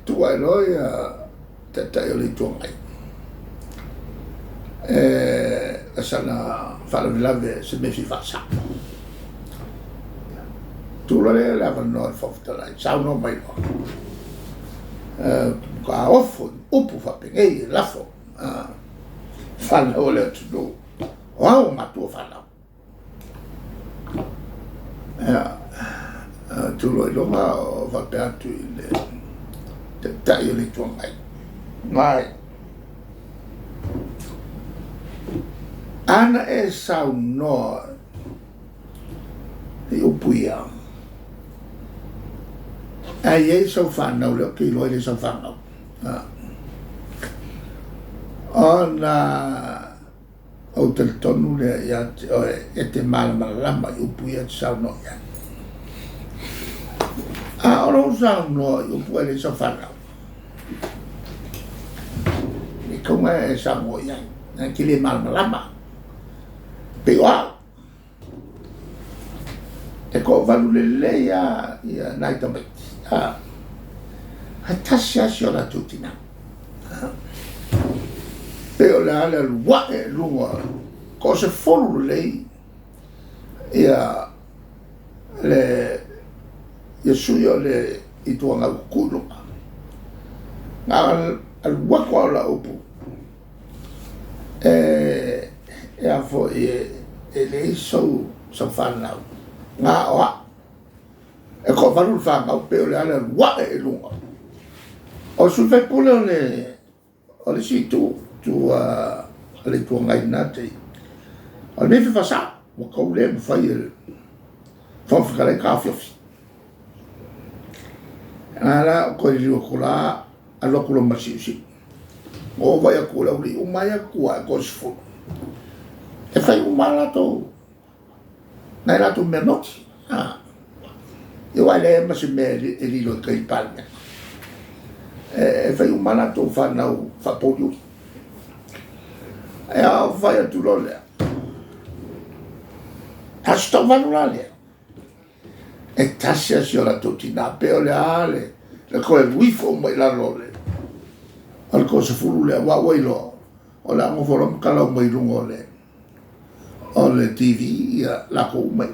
tu ai loi te tai o le tuangai sana fala vilave se me fi fasa tu lo le lava no fofta lai sa no mai no ka ofo upu fa pengei lafo fala o le tu o ma tu fala tu lo ma va per tu le te tai o le tuangai mai ana e sau no i upuia ai e sau whanau leo ki loi le sau whanau ona o te tonu le e te malama lama i upuia te sau no ia a oro sau no i upuia le sau whanau i konga e sau mo ia na ki le malama lama pe wa e ko valu le ya nai tamai hatasia siola tutina pe o la wa e lunga ko se folu le ya le yesuyo le ituanga kulu al wa ko la upu a fo le so whanau ngā oa e ko whanau whanau pe o le ala wa e lunga o su fe pule o le si tu le tua ngai nate o le mefi whasa wa kou le ma whai e whanwhakare ka whiofi ala o koe riwa kula a lokula masiusi o vai a kula uri umaya kua e kose fulu e fai umala to nai lato me noti eu ale ma se me e lilo kai palme e fai umala to fa nau fa polio e a vai a tu lole a sto valulale e tassia si ora tutti na peole ale le koe wifo mai la lole al cosa fulule wa wailo o la mo forom kala mai lungole o le TV la ko mai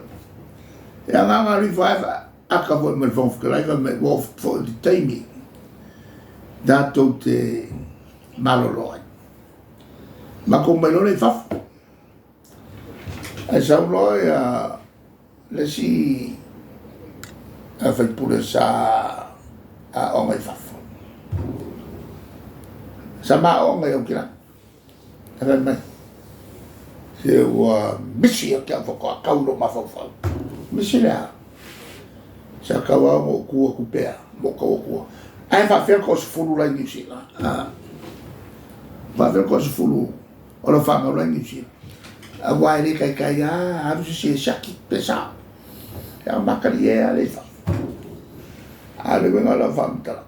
e nga riva aka vo me von fkraiva me wo fo di taimi dato te maloloi ma come non le fa e sa loi le si a fai pure sa a o mai fa sa ma o mai o kira e mai se o misi o kia foko a kaulo ma fofo misi lea sa kaua mo kua kupea mo kua ai fa fer ko se fulu la New Zealand fa fer ko se fulu o la fanga la New Zealand a wai le kai a aru se shaki pesa ya makarie ale fa ale venga la fanta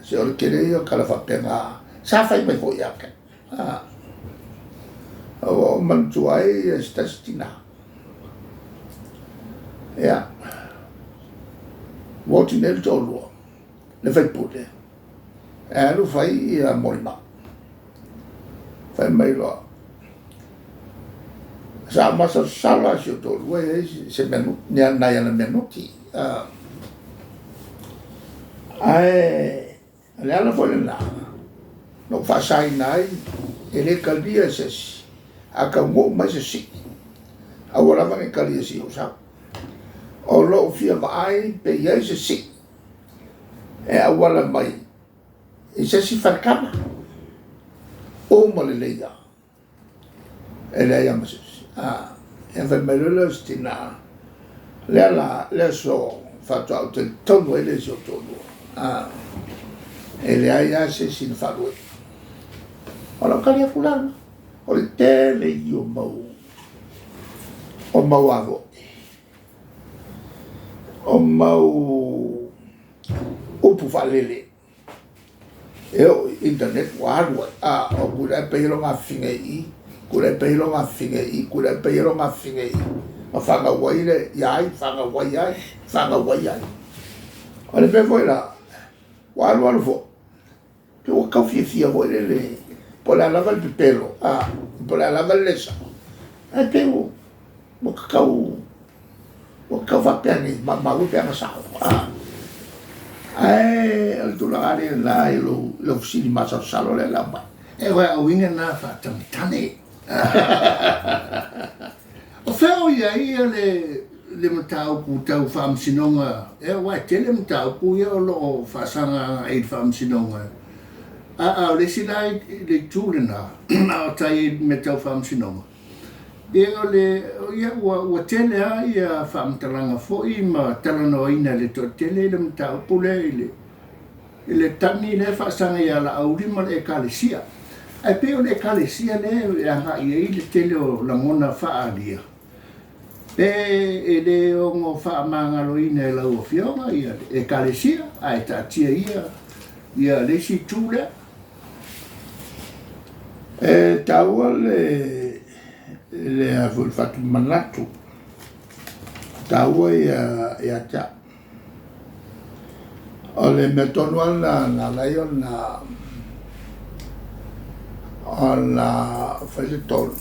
se o kere yo kala fa pena sa fai mai fo ya ka o mantuai sta stina ya voti nel tolo le fai pure lo fai a molma fai mai lo sa masa sala si to se menu ne na ya na menuti le ala foi là no fa sai nai e le caldia se a ka mo mai se si agora van e caldia si o sa o lo fia vai pe ia se si e agora mai e se si fa cama o mo le leia e le ia mas e va me lo stina le so fatto auto tono e le so tono e le aia se si fa lui o la calia fulano o le tele io mau avo o mau upu falele e o internet warwa o kura peiro nga finge i kura peiro nga finge i kura peiro nga finge i ma fanga waile yai fanga wai o le pe foi la Walu fo. Pe o ka fia vo le po la lava il pelo. Po la lava lesa. Pe o ka fa piani ma o piano sa. Al tu la ale la lo fsili ma sa salo le la ba. Wa winga na fa tane. O feo ia le matau pu tau whaamsinonga. Wai tele matau pu ia o lo whaasanga e whaamsinonga. O le silai le tūrena o tai me tau whaamsinonga. O ia ua tele a ia whaamtalanga fo'i ma talanoa ina le to tele le matau pu le tani le whaasanga ia la aurima le ekalesia. Ai pe o le ekalesia le e anga i le tele o langona whaalia. E le o ngō whaamangalo ina e lau o whionga ia ekalesia, ai tātia ia le si tūlea. Taua le avul fatu manatu. Taua ia ta. O le metonu na lai o na whaitonu.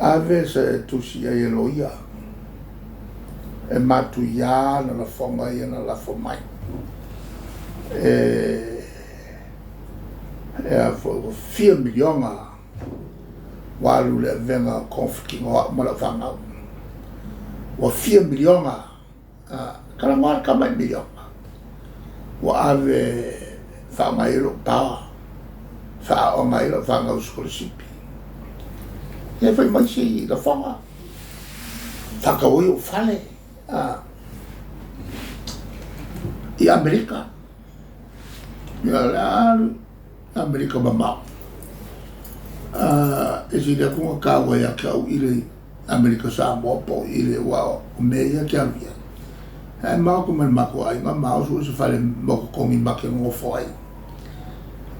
Ave se tusi ai loia. Matu ia na la fonga ia na la fomai. A 4 miliona walu le venga konfiki ngā mala whangau. Wa 4 miliona kala ngā ka mai miliona. Wa ave whangai lo pawa. Whaongai lo whangau skolisipi. E fai mai si la whanga. Whakaui o whale. I Amerika. Ia le alu. Amerika mamau. E si le kunga kawa ia kau ile Amerika Samoa po ile wao mea kia via. E mau kuma mako ai, ngā mau su se whale moko kongi make ngofo ai.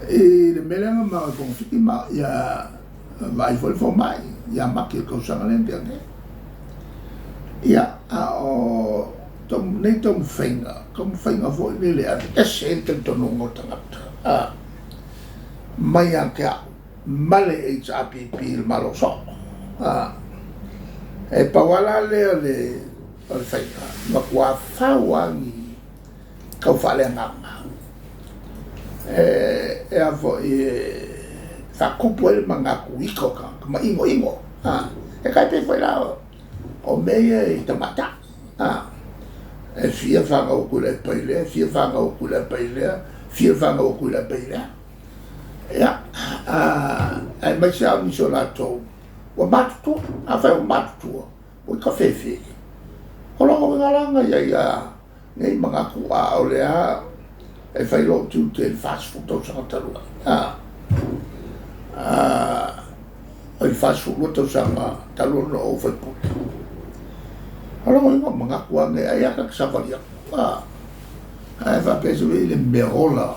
E le melenga mau e kongi whiki mau ia vai foi fo mai, ia make kau sanga lente ane. Ia o nei tom whainga fo ile le ane. E se ente tono ngotangata. Mai anke au, male HRPP il malo so. E pawala le whainga, ma kua whawangi kau whale ngama. E a fo whakupu ele mangaku iko ka, ma ingo. E kai pe whai lao, o mea i tamata. E fia whanga o kule pailea, fia whanga o kule pailea, fia whanga o kule pailea. Ia, ai mai se au niso lātou, wa matutua, a whai o matutua, o i ka whewhi. O longa wingalanga ia, nei mga kua o lea, e whai lo tu te fast food tau sanga tarua. O i fast food tau sanga tarua no o whai puta. O longa mga kua nge, ai aka kasawali aku. Ai wha pesu i le meola.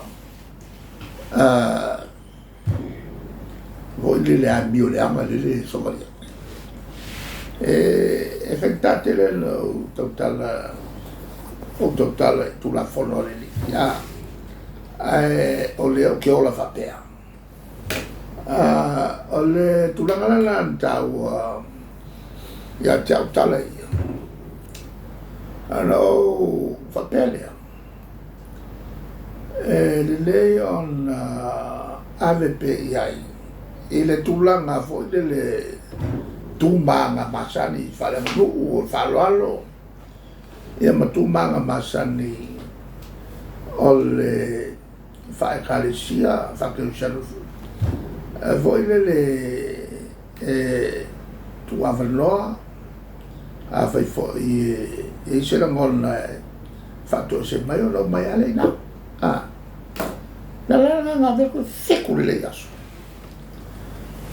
Voi le amio le ama le somalia. E effettate le totale tu la fonore lì. O le che ho la fatea. O le tu la tau ya ciao tale. Ano fatea. Le on AVP e le tulanga foi le tumanga masani fale no falo e ma tumanga masani ole fai kalesia fa che usano voi le tu avaloa a fai foi e se la monna fatto se mai o mai ale na la ve con secolo le asso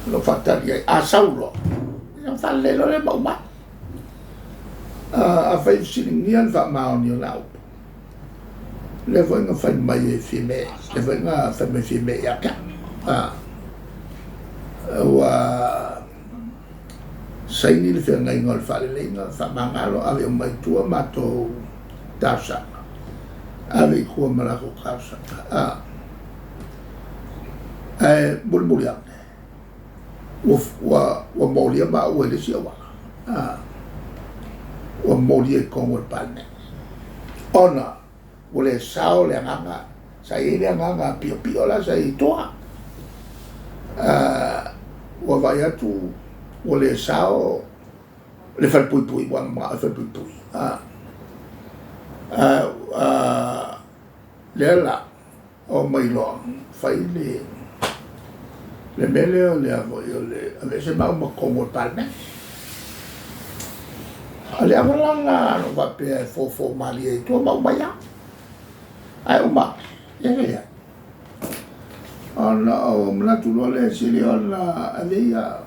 lo fattaria a Saulo non fa le lo le ma a fai silingia fa maoni lau le voi non fai mai fime le voi non fai mai fime ya ka sai ni le fe ngai ngol fa le nga fa mangalo ave mai tua mato tasa ale ko mala ko kausa bulbul ya wa molia ma o le sia wa wa molia ko mo pane ona ole sao le nganga sai le nganga pio pio la sai toa wa vai atu ole sao le fal pui pui wa ma fal pui pui le la o mai lo fai le mele o le avo io le avesse ma un como palme ale avalanga no va pe fo mali e to ma ya ai uma ya ona o mna tu lo le si le ona avea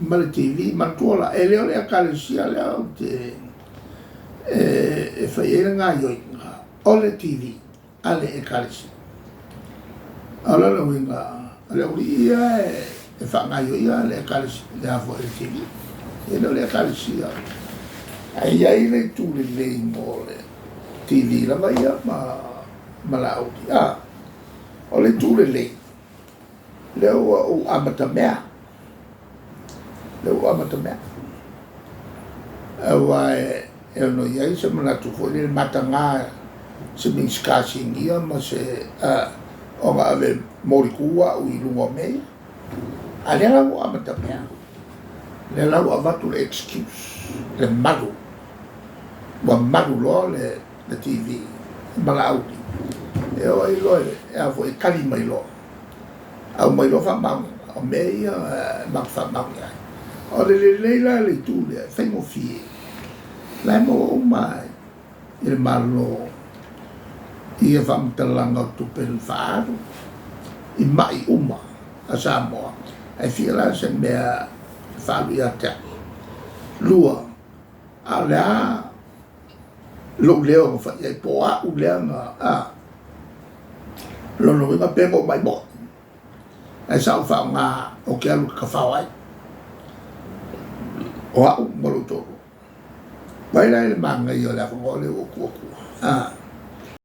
mal TV mantola e le a calcia le o te e fai nga yo o le TV ale e calcia ala lo winga ale ulia e fa nga yo ia le calcia le avo le TV e lo le calcia ai le tu le mo le TV la vai ma la auti o le tu le o amata mea o amata mea wa e no ia se mana tu fo le matanga se min skasingia ma se o nga ave morikua u ilungo mea ale la o amata mea le la o avatu le excuse le malu wa malu lo le TV mala auti e o i lo e a vo e kali mai lo au mai lo fa mang o mei ma fa mang ya o le la le tu le fai mo fi la mo mai il malo i fa mtalanga tu pel faro i mai uma a Samoa ai fi la se me fa lu ya te lua ala lo leo fa ia po a u le nga lo no nga pe mo mai mo ai sa fa nga o ke alu ka fa ai o a mo lo to vai la manga io la ko le o ku